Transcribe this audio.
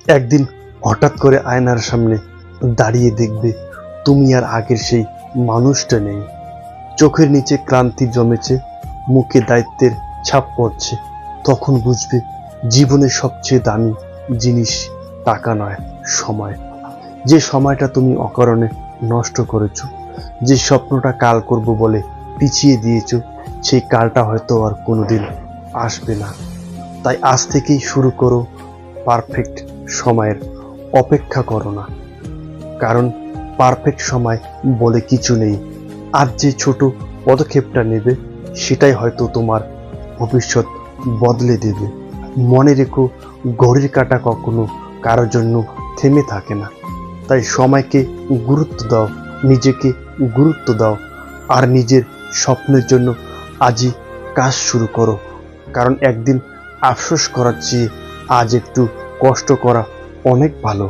একদিন হঠাৎ করে আয়নার সামনে দাঁড়িয়ে দেখবে তুমি আর আগের সেই মানুষটা নেই। চোখের নিচে ক্লান্তি জমেছে, মুখে দায়িত্বের ছাপ পড়ছে। তখন বুঝবে জীবনের সবচেয়ে দামি জিনিস টাকা নয়, সময়। যে সময়টা তুমি অকারণে নষ্ট করেছো, যে স্বপ্নটা কাল করব বলে পিছিয়ে দিয়েছো, সেই কালটা হয়তো আর কোনোদিন আসবে না। তাই আজ থেকেই শুরু করো পারফেক্ট সময়ের অপেক্ষা করো না, কারণ পারফেক্ট সময় বলে কিছু নেই। আজ যে ছোট পদক্ষেপটা নেবে সেটাই হয়তো তোমার ভবিষ্যৎ বদলে দেবে। মনে রেখো, ঘড়ির কাঁটা কখনো কারোর জন্য থেমে থাকে না। তাই সময়কে গুরুত্ব দাও, নিজেকে গুরুত্ব দাও, আর নিজের স্বপ্নের জন্য আজই কাজ শুরু করো। কারণ একদিন আফসোস করার চেয়ে আজ একটু কষ্ট করা অনেক ভালো।